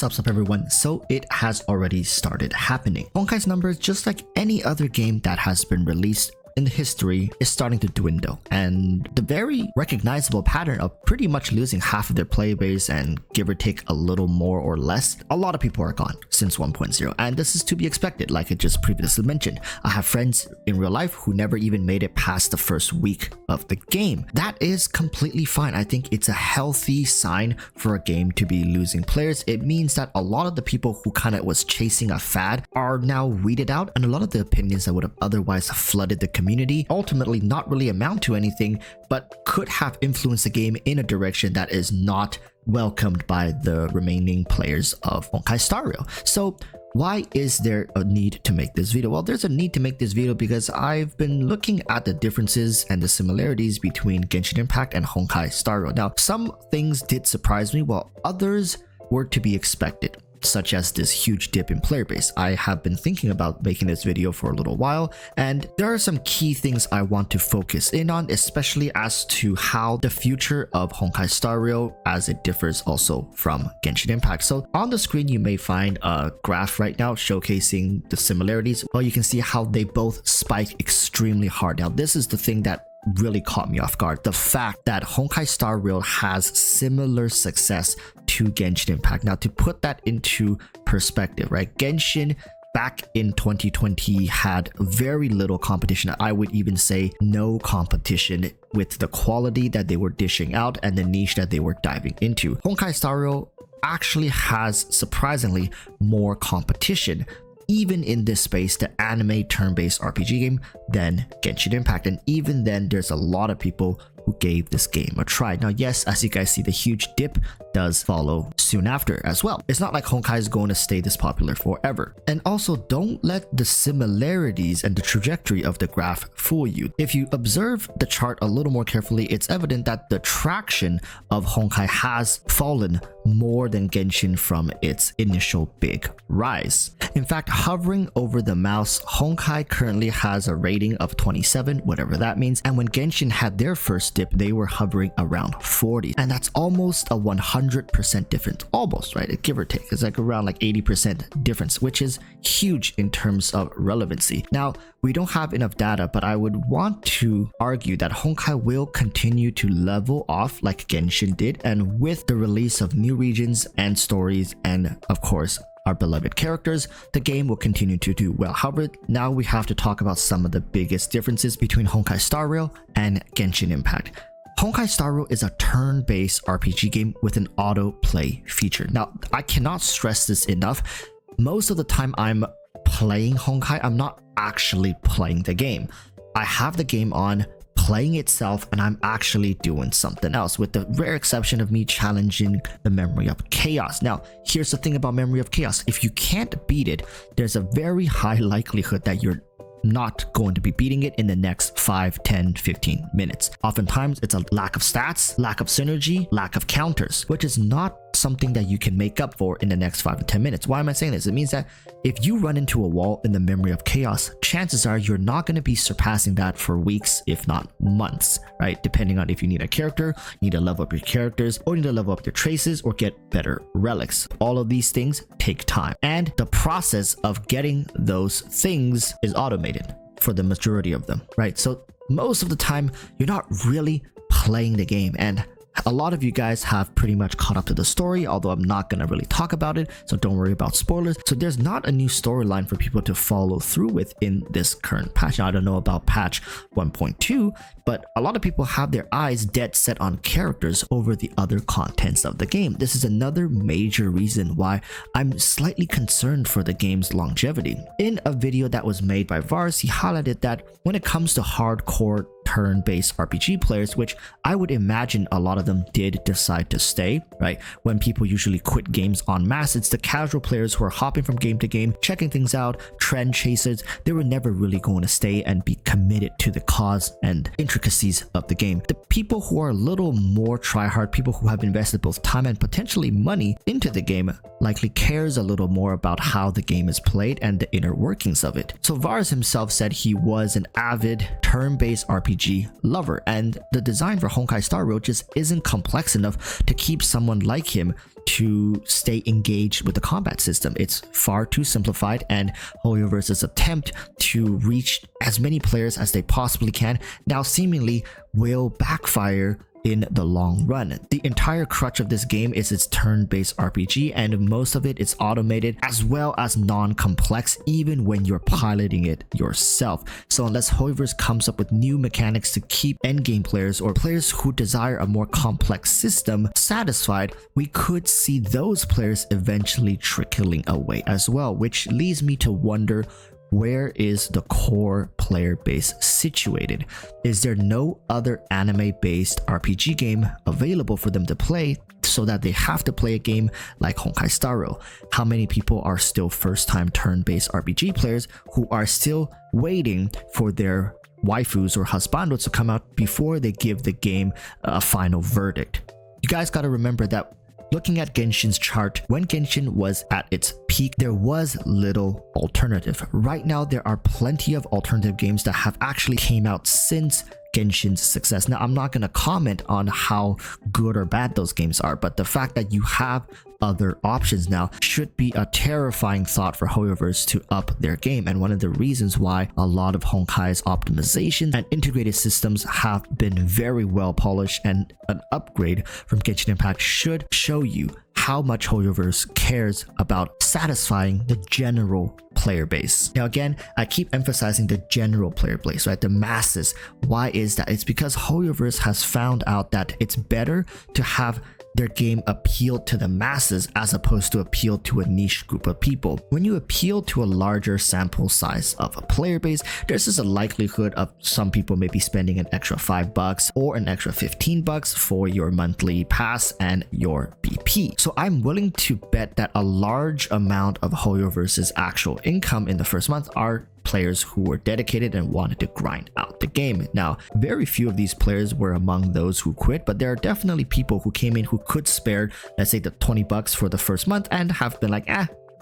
What's up everyone? So it has already started happening. Honkai's numbers, just like any other game that has been released in the history, is starting to dwindle, and the very recognizable pattern of pretty much losing half of their player base and give or take a little more or less. A lot of people are gone since 1.0, and this is to be expected. Like I just previously mentioned, I have friends in real life who never even made it past the first week of the game. That is completely fine. I think it's a healthy sign for a game to be losing players. It means that a lot of the people who kind of was chasing a fad are now weeded out, and a lot of the opinions that would have otherwise flooded the community ultimately not really amount to anything, but could have influenced the game in a direction that is not welcomed by the remaining players of Honkai Star Rail. So why is there a need to make this video? Well, there's a need to make this video because I've been looking at the differences and the similarities between Genshin Impact and Honkai Star Rail. Now, some things did surprise me, while others were to be expected, such as this huge dip in player base. I have been thinking about making this video for a little while, and there are some key things I want to focus in on, especially as to how the future of Honkai Star Rail as it differs also from Genshin Impact. So on the screen you may find a graph right now showcasing the similarities. Well, you can see how they both spike extremely hard. Now this is the thing that really caught me off guard, the fact that Honkai Star Rail has similar success to Genshin Impact. Now, to put that into perspective, right, Genshin back in 2020 had very little competition. I would even say no competition with the quality that they were dishing out and the niche that they were diving into. Honkai Star Rail actually has surprisingly more competition, even in this space, the anime turn-based RPG game, than Genshin Impact. And even then, there's a lot of people who gave this game a try. Now, yes, as you guys see, the huge dip does follow soon after as well. It's not like Honkai is going to stay this popular forever. And also, don't let the similarities and the trajectory of the graph fool you. If you observe the chart a little more carefully, it's evident that the traction of Honkai has fallen more than Genshin from its initial big rise. In fact, hovering over the mouse, Honkai currently has a rating of 27, whatever that means, and when Genshin had their first dip, they were hovering around 40, and that's almost a 100% difference. Almost, right? Give or take. It's like around like 80% difference, which is huge in terms of relevancy. Now, we don't have enough data, but I would want to argue that Honkai will continue to level off like Genshin did, and with the release of new regions and stories, and of course our beloved characters, the game will continue to do well. However, now we have to talk about some of the biggest differences between Honkai Star Rail and Genshin Impact. Honkai Star Rail is a turn-based RPG game with an auto-play feature. Now, I cannot stress this enough. Most of the time I'm playing Honkai, I'm not actually playing the game. I have the game on, playing itself, and I'm actually doing something else, with the rare exception of me challenging the Memory of Chaos. Now, here's the thing about Memory of Chaos. If you can't beat it, there's a very high likelihood that you're not going to be beating it in the next 5, 10, 15 minutes. Oftentimes, it's a lack of stats, lack of synergy, lack of counters, which is not something that you can make up for in the next 5 to 10 minutes. Why am I saying this? It means that if you run into a wall in the Memory of Chaos, chances are you're not going to be surpassing that for weeks, if not months, right? Depending on if you need a character, you need to level up your characters, or you need to level up your traces or get better relics. All of these things take time, and the process of getting those things is automated for the majority of them, right? So most of the time, you're not really playing the game, and a lot of you guys have pretty much caught up to the story, although I'm not going to really talk about it, so don't worry about spoilers. So there's not a new storyline for people to follow through with in this current patch. Now, I don't know about patch 1.2, but a lot of people have their eyes dead set on characters over the other contents of the game. This is another major reason why I'm slightly concerned for the game's longevity. In a video that was made by Vars, he highlighted that when it comes to hardcore turn-based RPG players, which I would imagine a lot of them did decide to stay, right? When people usually quit games en masse, it's the casual players who are hopping from game to game, checking things out, trend chasers. They were never really going to stay and be committed to the cause and intricacies of the game. The people who are a little more try-hard, people who have invested both time and potentially money into the game, likely cares a little more about how the game is played and the inner workings of it. So Vars himself said he was an avid turn-based RPG RPG lover, and the design for Honkai Star Rail just isn't complex enough to keep someone like him to stay engaged with the combat system. It's far too simplified, and HoYoverse's attempt to reach as many players as they possibly can now seemingly will backfire in the long run. The entire crutch of this game is its turn-based RPG, and most of it is automated as well as non-complex even when you're piloting it yourself. So unless HoYoverse comes up with new mechanics to keep endgame players or players who desire a more complex system satisfied, we could see those players eventually trickling away as well, which leads me to wonder, where is the core player base situated? Is there no other anime-based RPG game available for them to play so that they have to play a game like Honkai Star Rail? How many people are still first-time turn-based RPG players who are still waiting for their waifus or husbandos to come out before they give the game a final verdict? You guys gotta remember that looking at Genshin's chart, when Genshin was at its peak, there was little alternative. Right now, there are plenty of alternative games that have actually came out since Genshin's success. Now, I'm not going to comment on how good or bad those games are, but the fact that you have other options now should be a terrifying thought for HoYoverse to up their game. And one of the reasons why a lot of Honkai's optimization and integrated systems have been very well polished, and an upgrade from Genshin Impact should show you how much HoYoverse cares about satisfying the general player base. Now again, I keep emphasizing the general player base, right? The masses. Why is that? It's because HoYoverse has found out that it's better to have their game appeal to the masses as opposed to appeal to a niche group of people. When you appeal to a larger sample size of a player base, there's just a likelihood of some people maybe spending an extra $5 or an extra $15 for your monthly pass and your BP. So I'm willing to bet that a large amount of HoYoverse's actual income in the first month are players who were dedicated and wanted to grind out the game. Now, very few of these players were among those who quit, but there are definitely people who came in who could spare, let's say, the $20 for the first month and have been like,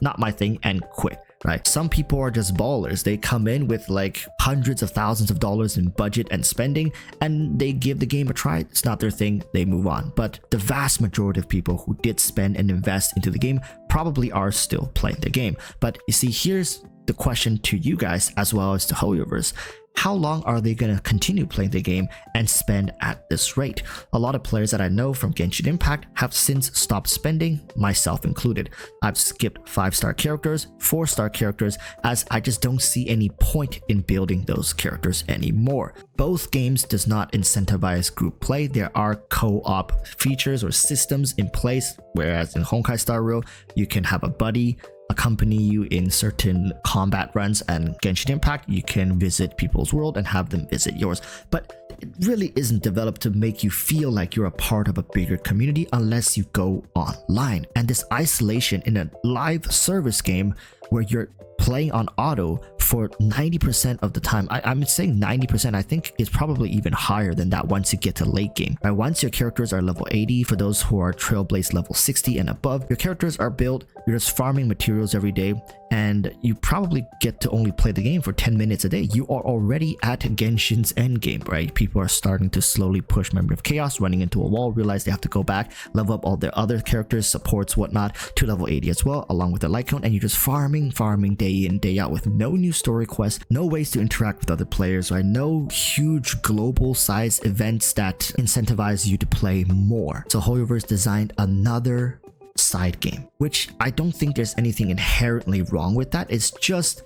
not my thing, and quit. Right? Some people are just ballers. They come in with like hundreds of thousands of dollars in budget and spending, and they give the game a try. It's not their thing, they move on. But the vast majority of people who did spend and invest into the game probably are still playing the game. But you see, here's the question to you guys as well as to HoYoverse. How long are they going to continue playing the game and spend at this rate? A lot of players that I know from Genshin Impact have since stopped spending, myself included. I've skipped 5-star characters, 4-star characters, as I just don't see any point in building those characters anymore. Both games does not incentivize group play. There are co-op features or systems in place, whereas in Honkai Star Rail, you can have a buddy accompany you in certain combat runs, and Genshin Impact, you can visit people's world and have them visit yours. But it really isn't developed to make you feel like you're a part of a bigger community unless you go online. And this isolation in a live service game where you're playing on auto for 90% of the time, I'm saying 90%, I think it's probably even higher than that once you get to late game. Right? Once your characters are level 80, for those who are Trailblaze level 60 and above, your characters are built, you're just farming materials every day, and you probably get to only play the game for 10 minutes a day. You are already at Genshin's endgame, right? People are starting to slowly push Memory of Chaos, running into a wall, realize they have to go back, level up all their other characters, supports, whatnot, to level 80 as well, along with the light count, and you're just farming day in, day out with no new story quests, no ways to interact with other players, right? No huge global size events that incentivize you to play more. So HoYoverse designed another side game, which I don't think there's anything inherently wrong with that. It's just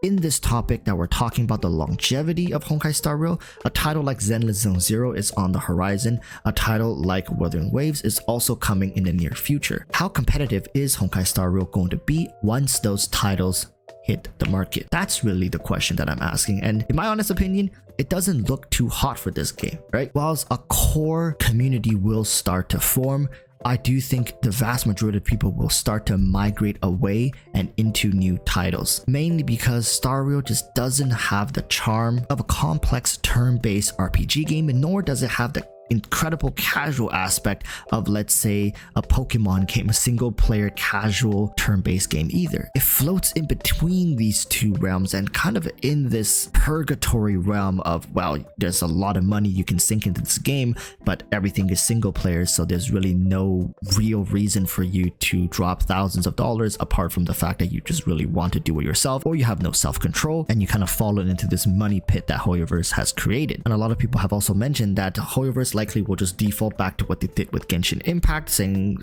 in this topic that we're talking about the longevity of Honkai Star Rail, a title like Zenless Zone Zero is on the horizon. A title like Wuthering Waves is also coming in the near future. How competitive is Honkai Star Rail going to be once those titles hit the market? That's really the question that I'm asking. And in my honest opinion, it doesn't look too hot for this game, right? Whilst a core community will start to form, I do think the vast majority of people will start to migrate away and into new titles, mainly because Star Rail just doesn't have the charm of a complex turn-based RPG game, and nor does it have the incredible casual aspect of, let's say, a Pokemon game, a single player casual turn-based game either. It floats in between these two realms and kind of in this purgatory realm of, well, there's a lot of money you can sink into this game, but everything is single player, so there's really no real reason for you to drop thousands of dollars apart from the fact that you just really want to do it yourself, or you have no self-control and you kind of fallen into this money pit that Hoyoverse has created. And a lot of people have also mentioned that Hoyoverse likely will just default back to what they did with Genshin Impact, saying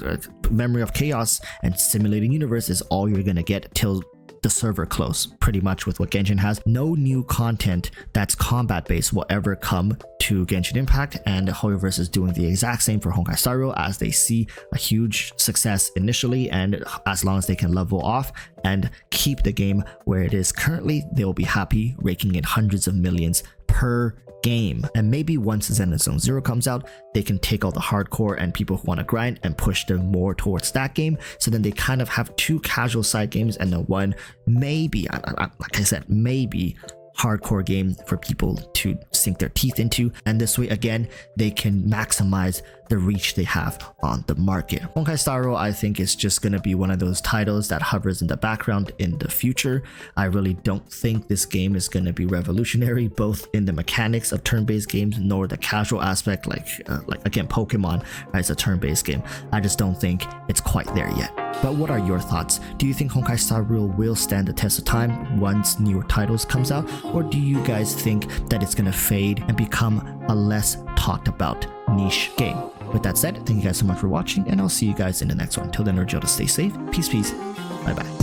Memory of Chaos and Simulating Universe is all you're gonna get till the server close. Pretty much with what Genshin has, no new content that's combat based will ever come to Genshin Impact, and Hoyoverse is doing the exact same for Honkai Star Rail, as they see a huge success initially, and as long as they can level off and keep the game where it is currently, they'll be happy, raking in hundreds of millions per game. And maybe once Zenless Zone Zero comes out, they can take all the hardcore and people who want to grind and push them more towards that game, so then they kind of have two casual side games and then one maybe, like I said, maybe hardcore game for people to sink their teeth into, and this way again they can maximize the reach they have on the market. Honkai Star Rail, I think, is just going to be one of those titles that hovers in the background in the future. I really don't think this game is going to be revolutionary, both in the mechanics of turn-based games nor the casual aspect, like again, Pokemon is a turn-based game. I just don't think it's quite there yet. But what are your thoughts? Do you think Honkai Star Rail will stand the test of time once newer titles comes out, or do you guys think that it's going to fade and become a less talked about niche game? With that said, thank you guys so much for watching, and I'll see you guys in the next one. Till then, urge you all to stay safe. Peace, bye bye.